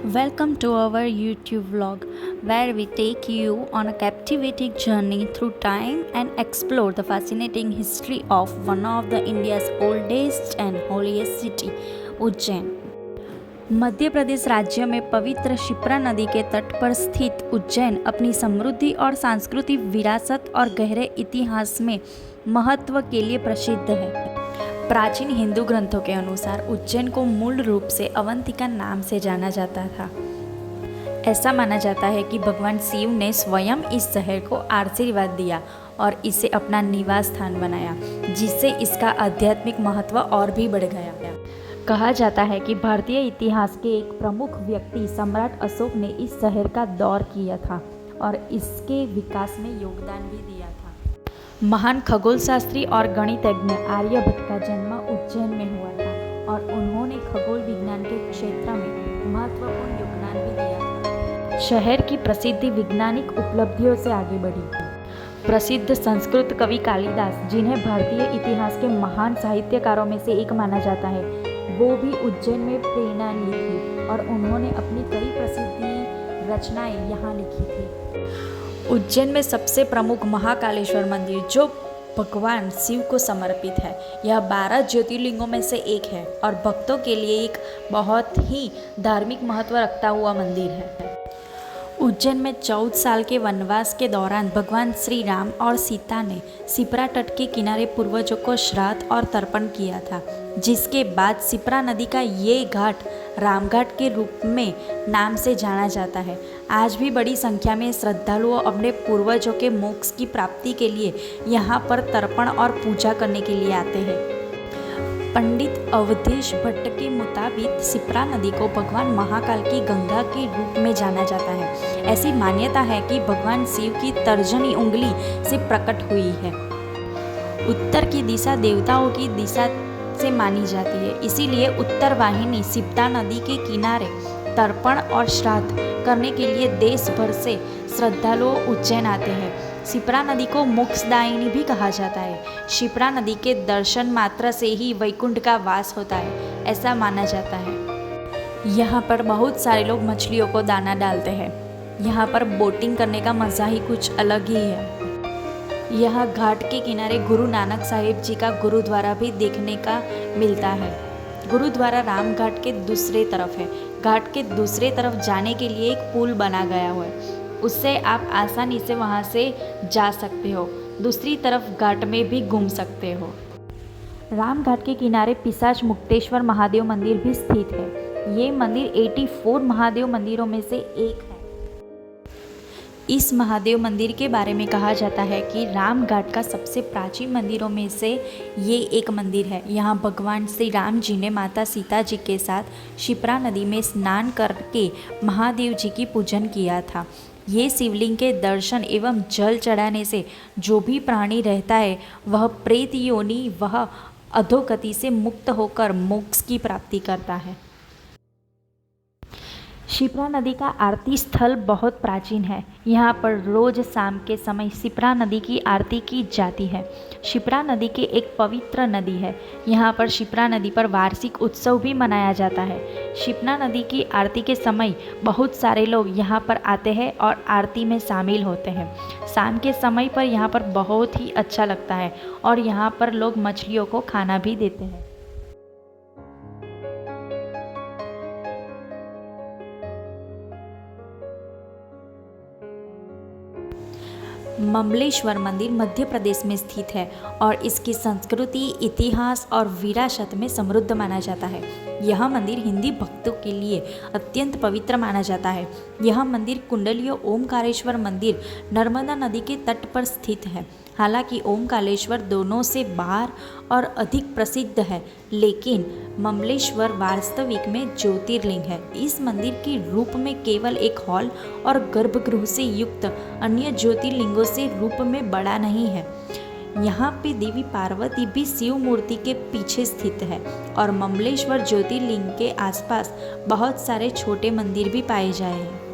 Welcome to our YouTube vlog where we take you on a captivating journey through time and explore the fascinating history of one of the India's oldest and holiest city, Ujjain. Madhya Pradesh राज्य में पवित्र शिप्रा नदी के तट पर स्थित उज्जैन अपनी समृद्धि और सांस्कृतिक विरासत और गहरे इतिहास में महत्व के लिए प्रसिद्ध है। प्राचीन हिंदू ग्रंथों के अनुसार उज्जैन को मूल रूप से अवंतिका नाम से जाना जाता था। ऐसा माना जाता है कि भगवान शिव ने स्वयं इस शहर को आशीर्वाद दिया और इसे अपना निवास स्थान बनाया, जिससे इसका आध्यात्मिक महत्व और भी बढ़ गया। कहा जाता है कि भारतीय इतिहास के एक प्रमुख व्यक्ति सम्राट अशोक ने इस शहर का दौर किया था और इसके विकास में योगदान भी दिया था। महान खगोल शास्त्री और गणितज्ञ आर्यभट्ट का जन्म उज्जैन में हुआ था और उन्होंने खगोल विज्ञान के क्षेत्र में महत्वपूर्ण योगदान भी दिया था। शहर की प्रसिद्धि वैज्ञानिक उपलब्धियों से आगे बढ़ी। प्रसिद्ध संस्कृत कवि कालिदास, जिन्हें भारतीय इतिहास के महान साहित्यकारों में से एक माना जाता है, वो भी उज्जैन में प्रेरणा ली थी और उन्होंने अपनी कई प्रसिद्ध रचनाएं यहाँ लिखी थी। उज्जैन में सबसे प्रमुख महाकालेश्वर मंदिर, जो भगवान शिव को समर्पित है, यह 12 ज्योतिर्लिंगों में से एक है और भक्तों के लिए एक बहुत ही धार्मिक महत्व रखता हुआ मंदिर है। उज्जैन में 14 साल के वनवास के दौरान भगवान श्री राम और सीता ने शिप्रा तट के किनारे पूर्वजों को श्राद्ध और तर्पण किया था, जिसके बाद शिप्रा नदी का ये घाट रामघाट के रूप में नाम से जाना जाता है। आज भी बड़ी संख्या में श्रद्धालु अपने पूर्वजों के मोक्ष की प्राप्ति के लिए यहाँ पर तर्पण और पूजा करने के लिए आते हैं। पंडित अवधेश भट्ट के मुताबिक शिप्रा नदी को भगवान महाकाल की गंगा के रूप में जाना जाता है। ऐसी मान्यता है कि भगवान शिव की तर्जनी उंगली से प्रकट हुई है। उत्तर की दिशा देवताओं की दिशा से मानी जाती है, इसीलिए उत्तर वाहिनी शिप्रा नदी के किनारे तर्पण और श्राद्ध करने के लिए देश भर से श्रद्धालु उज्जैन आते हैं। शिप्रा नदी को मोक्षदायिनी भी कहा जाता है। शिप्रा नदी के दर्शन मात्र से ही वैकुंठ का वास होता है, ऐसा माना जाता है। यहाँ पर बहुत सारे लोग मछलियों को दाना डालते हैं। यहाँ पर बोटिंग करने का मज़ा ही कुछ अलग ही है। यहाँ घाट के किनारे गुरु नानक साहिब जी का गुरुद्वारा भी देखने का मिलता है। गुरुद्वारा राम घाट के दूसरे तरफ है। घाट के दूसरे तरफ जाने के लिए एक पुल बना गया हुआ है, उससे आप आसानी से वहां से जा सकते हो। दूसरी तरफ घाट में भी घूम सकते हो। राम घाट के किनारे पिशाच मुक्तेश्वर महादेव मंदिर भी स्थित है। ये मंदिर 84 महादेव मंदिरों में से एक है। इस महादेव मंदिर के बारे में कहा जाता है कि राम घाट का सबसे प्राचीन मंदिरों में से ये एक मंदिर है। यहाँ भगवान श्री राम जी ने माता सीता जी के साथ शिप्रा नदी में स्नान करके महादेव जी की पूजन किया था। ये शिवलिंग के दर्शन एवं जल चढ़ाने से जो भी प्राणी रहता है वह प्रेत योनि वह अधोगति से मुक्त होकर मोक्ष की प्राप्ति करता है। शिप्रा नदी का आरती स्थल बहुत प्राचीन है। यहाँ पर रोज शाम के समय शिप्रा नदी की आरती की जाती है। शिप्रा नदी की एक पवित्र नदी है। यहाँ पर शिप्रा नदी पर वार्षिक उत्सव भी मनाया जाता है। शिप्रा नदी की आरती के समय बहुत सारे लोग यहाँ पर आते हैं और आरती में शामिल होते हैं। शाम के समय पर यहाँ पर बहुत ही अच्छा लगता है और यहाँ पर लोग मछलियों को खाना भी देते हैं। ममलेश्वर मंदिर मध्य प्रदेश में स्थित है और इसकी संस्कृति, इतिहास और विरासत में समृद्ध माना जाता है। यह मंदिर हिंदी भक्तों के लिए अत्यंत पवित्र माना जाता है। यह मंदिर कुंडलीय ओमकारेश्वर मंदिर नर्मदा नदी के तट पर स्थित है। हालांकि ओमकारेश्वर दोनों से बाहर और अधिक प्रसिद्ध है, लेकिन ममलेश्वर वास्तविक में ज्योतिर्लिंग है। इस मंदिर के रूप में केवल एक हॉल और गर्भगृह से युक्त अन्य ज्योतिर्लिंगों से रूप में बड़ा नहीं है। यहाँ पे देवी पार्वती भी शिव मूर्ति के पीछे स्थित है और ममलेश्वर ज्योतिर्लिंग के आसपास बहुत सारे छोटे मंदिर भी पाए जाए हैं।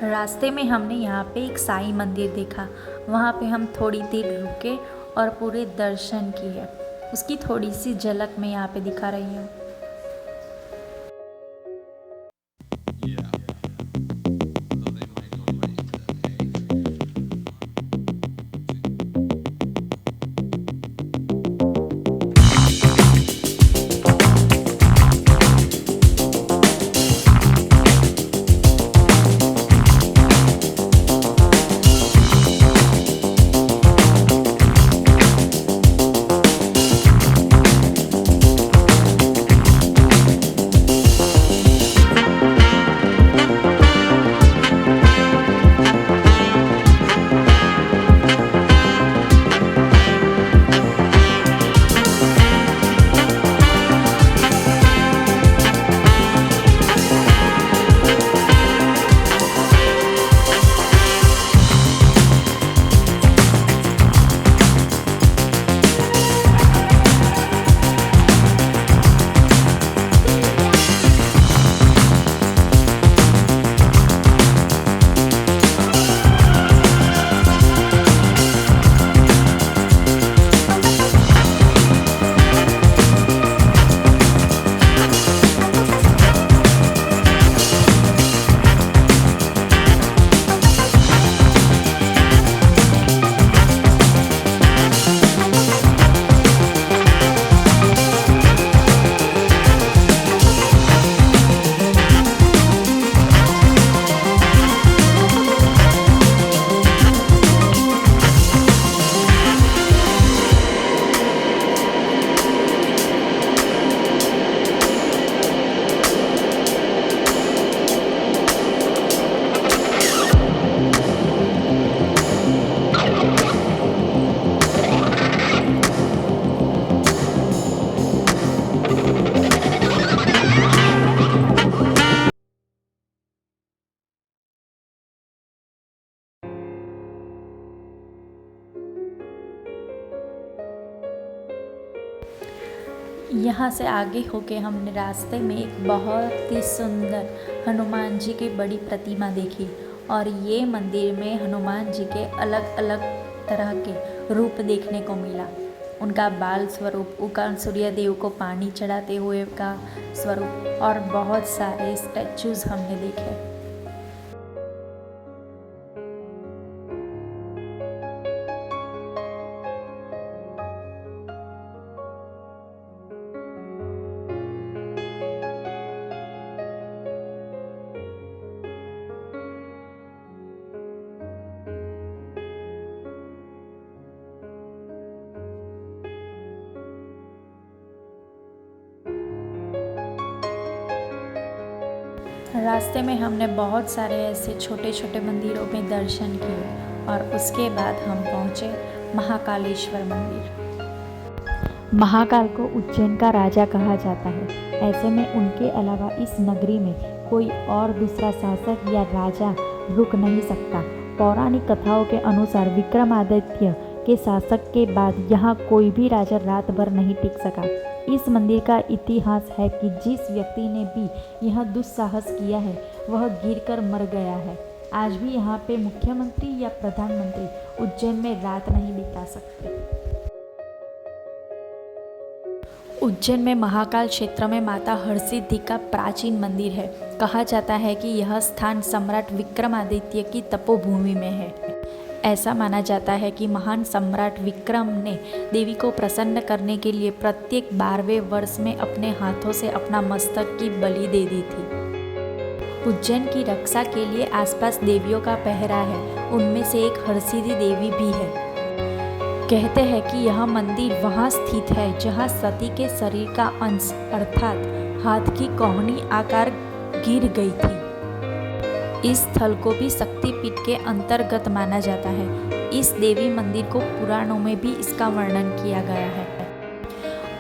रास्ते में हमने यहाँ पे एक साईं मंदिर देखा। वहाँ पे हम थोड़ी देर रुके और पूरे दर्शन किए। उसकी थोड़ी सी झलक मैं यहाँ पे दिखा रही हूँ। यहाँ से आगे होके हमने रास्ते में एक बहुत ही सुंदर हनुमान जी की बड़ी प्रतिमा देखी। और ये मंदिर में हनुमान जी के अलग अलग तरह के रूप देखने को मिला। उनका बाल स्वरूप, उनका सूर्यदेव को पानी चढ़ाते हुए का स्वरूप और बहुत सारे स्टैचूज हमने देखे। रास्ते में हमने बहुत सारे ऐसे छोटे छोटे मंदिरों में दर्शन किए और उसके बाद हम पहुँचे महाकालेश्वर मंदिर। महाकाल को उज्जैन का राजा कहा जाता है। ऐसे में उनके अलावा इस नगरी में कोई और दूसरा शासक या राजा रुक नहीं सकता। पौराणिक कथाओं के अनुसार विक्रमादित्य के शासक के बाद यहाँ कोई भी राजा रात भर नहीं टिक सका। इस मंदिर का इतिहास है कि जिस व्यक्ति ने भी यह दुस्साहस किया है वह गिरकर मर गया है। आज भी यहाँ पे मुख्यमंत्री या प्रधानमंत्री उज्जैन में रात नहीं बिता सकते। उज्जैन में महाकाल क्षेत्र में माता हरसिद्धि का प्राचीन मंदिर है। कहा जाता है कि यह स्थान सम्राट विक्रमादित्य की तपोभूमि में है। ऐसा माना जाता है कि महान सम्राट विक्रम ने देवी को प्रसन्न करने के लिए प्रत्येक 12वें वर्ष में अपने हाथों से अपना मस्तक की बलि दे दी थी। उज्जैन की रक्षा के लिए आसपास देवियों का पहरा है। उनमें से एक हरसिद्धि देवी भी है। कहते हैं कि यह मंदिर वहाँ स्थित है जहाँ सती के शरीर का अंश अर्थात हाथ की कोहनी आकार गिर गई थी। इस स्थल को भी शक्तिपीठ के अंतर्गत माना जाता है। इस देवी मंदिर को पुराणों में भी इसका वर्णन किया गया है।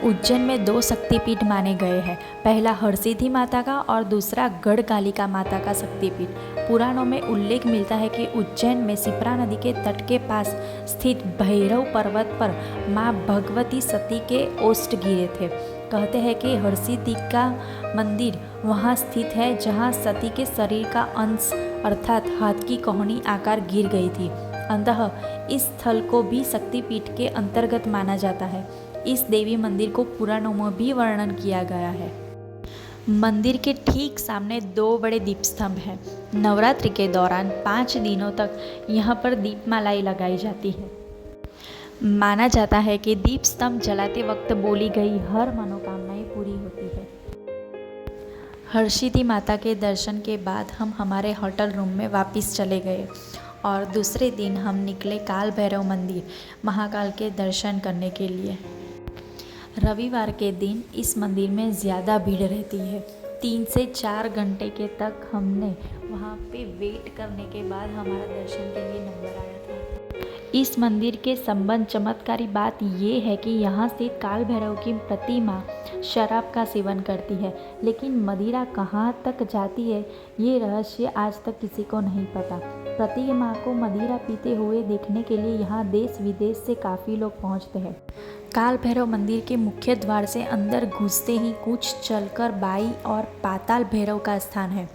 उज्जैन में 2 शक्तिपीठ माने गए हैं। पहला हरसिद्धि माता का और दूसरा गढ़कालिका माता का शक्तिपीठ। पुराणों में उल्लेख मिलता है कि उज्जैन में शिप्रा नदी के तट के पास स्थित भैरव पर्वत पर माँ भगवती सती के ओष्ठ गिरे थे। कहते हैं कि हरसिद्धि का मंदिर वहाँ स्थित है जहाँ सती के शरीर का अंश अर्थात हाथ की कोहनी आकार गिर गई थी। अतः इस स्थल को भी शक्तिपीठ के अंतर्गत माना जाता है। इस देवी मंदिर को पुराणों में भी वर्णन किया गया है। मंदिर के ठीक सामने 2 बड़े दीप स्तंभ हैं। नवरात्रि के दौरान 5 दिनों तक यहाँ पर दीपमालाएं लगाई जाती है। माना जाता है कि दीप स्तंभ जलाते वक्त बोली गई हर मनोकामनाएं पूरी होती है। हरसिद्धि माता के दर्शन के बाद हम हमारे होटल रूम में वापस चले गए और दूसरे दिन हम निकले काल भैरव मंदिर महाकाल के दर्शन करने के लिए। रविवार के दिन इस मंदिर में ज़्यादा भीड़ रहती है। 3 से 4 घंटे के तक हमने वहाँ पे वेट करने के बाद हमारा दर्शन के लिए नंबर आया था। इस मंदिर के संबंध चमत्कारी बात ये है कि यहाँ से काल भैरव की प्रतिमा शराब का सेवन करती है, लेकिन मदिरा कहाँ तक जाती है ये रहस्य आज तक किसी को नहीं पता। प्रतिमा को मदिरा पीते हुए देखने के लिए यहाँ देश विदेश से काफ़ी लोग पहुँचते हैं। काल भैरव मंदिर के मुख्य द्वार से अंदर घुसते ही कुछ चलकर बाई और पाताल भैरव का स्थान है।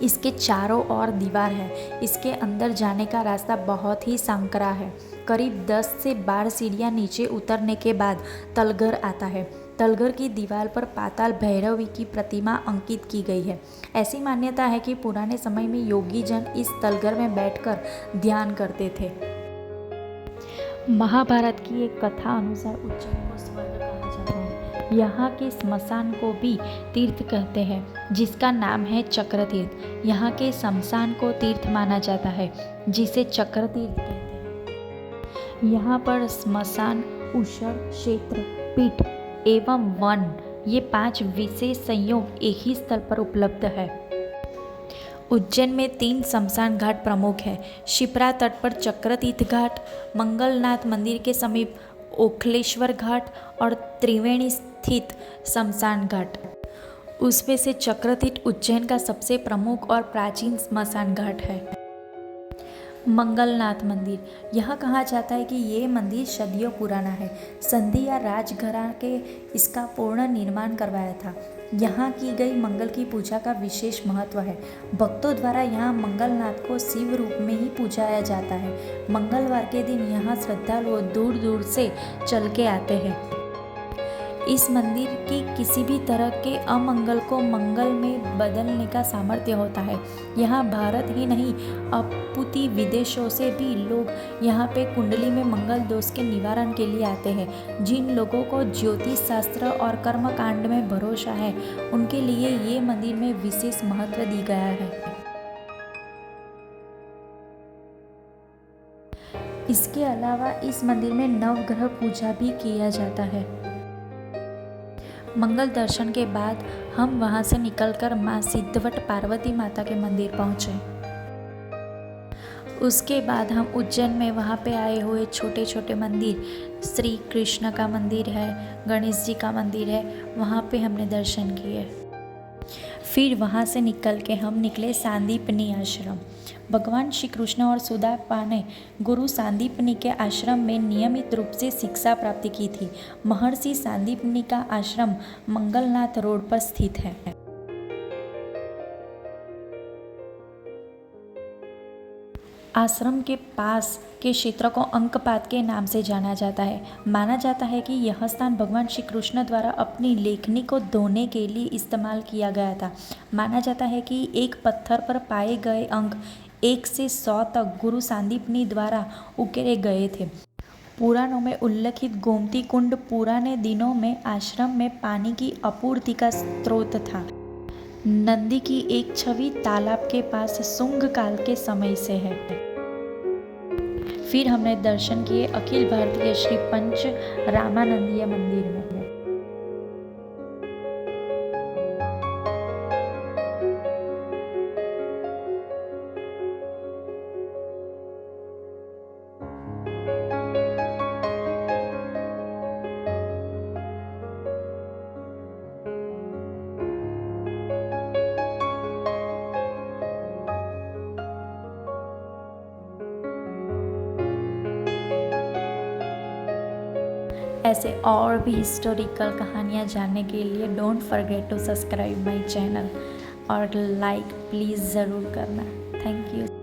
इसके चारों ओर दीवार है। इसके अंदर जाने का रास्ता बहुत ही संकरा है। करीब 10 से 12 सीढ़ियाँ नीचे उतरने के बाद तलघर आता है। तलघर की दीवार पर पाताल भैरवी की प्रतिमा अंकित की गई है। ऐसी मान्यता है कि पुराने समय में योगी जन इस तलघर में बैठकर ध्यान करते थे। महाभारत की एक कथा अनुसार उज्जैन को स्वर्ग कहा जाता है। यहाँ के स्मशान को भी तीर्थ कहते हैं, जिसका नाम है चक्र तीर्थ। यहाँ के शमशान को तीर्थ माना जाता है, जिसे चक्र तीर्थ कहते हैं। यहाँ पर स्मशान, उषर, क्षेत्र, पीठ एवं वन ये 5 विशेष संयोग एक ही स्थल पर उपलब्ध है। उज्जैन में 3 शमशान घाट प्रमुख हैं। शिप्रा तट पर चक्रतीर्थ घाट, मंगलनाथ मंदिर के समीप ओखलेश्वर घाट और त्रिवेणी स्थित शमशान घाट। उसमें से चक्रतीर्थ उज्जैन का सबसे प्रमुख और प्राचीन स्मशान घाट है। मंगलनाथ मंदिर, यह कहा जाता है कि ये मंदिर सदियों पुराना है। संधि या राजघराने के इसका पूर्ण निर्माण करवाया था। यहाँ की गई मंगल की पूजा का विशेष महत्व है। भक्तों द्वारा यहाँ मंगलनाथ को शिव रूप में ही पूजाया जाता है। मंगलवार के दिन यहाँ श्रद्धालु दूर दूर से चल के आते हैं। इस मंदिर की किसी भी तरह के अमंगल को मंगल में बदलने का सामर्थ्य होता है। यहाँ भारत ही नहीं अपितु विदेशों से भी लोग यहाँ पे कुंडली में मंगल दोष के निवारण के लिए आते हैं। जिन लोगों को ज्योतिष शास्त्र और कर्म कांड में भरोसा है, उनके लिए ये मंदिर में विशेष महत्व दी गया है। इसके अलावा इस मंदिर में नवग्रह पूजा भी किया जाता है। मंगल दर्शन के बाद हम वहां से निकलकर मां सिद्धवट पार्वती माता के मंदिर पहुंचे। उसके बाद हम उज्जैन में वहां पे आए हुए छोटे छोटे मंदिर, श्री कृष्ण का मंदिर है, गणेश जी का मंदिर है, वहां पे हमने दर्शन किए। फिर वहाँ से निकल के हम निकले सांदीपनी आश्रम। भगवान श्री कृष्ण और सुदामा ने गुरु सांदीपनी के आश्रम में नियमित रूप से शिक्षा प्राप्त की थी। महर्षि सांदीपनी का आश्रम मंगलनाथ रोड पर स्थित है। आश्रम के पास के क्षेत्र को अंकपात के नाम से जाना जाता है। माना जाता है कि यह स्थान भगवान श्री कृष्ण द्वारा अपनी लेखनी को धोने के लिए इस्तेमाल किया गया था। माना जाता है कि एक पत्थर पर पाए गए अंक 1 से 100 तक गुरु सांदीपनी द्वारा उकेरे गए थे। पुराणों में उल्लेखित गोमती कुंड पुराने दिनों में आश्रम में पानी की आपूर्ति का स्रोत था। नंदी की एक छवि तालाब के पास शुंग काल के समय से है। फिर हमने दर्शन किए अखिल भारतीय श्री पंच रामानंदीय मंदिर में। ऐसे और भी हिस्टोरिकल कहानियाँ जानने के लिए don't forget to subscribe my channel और लाइक प्लीज़ ज़रूर करना। Thank you.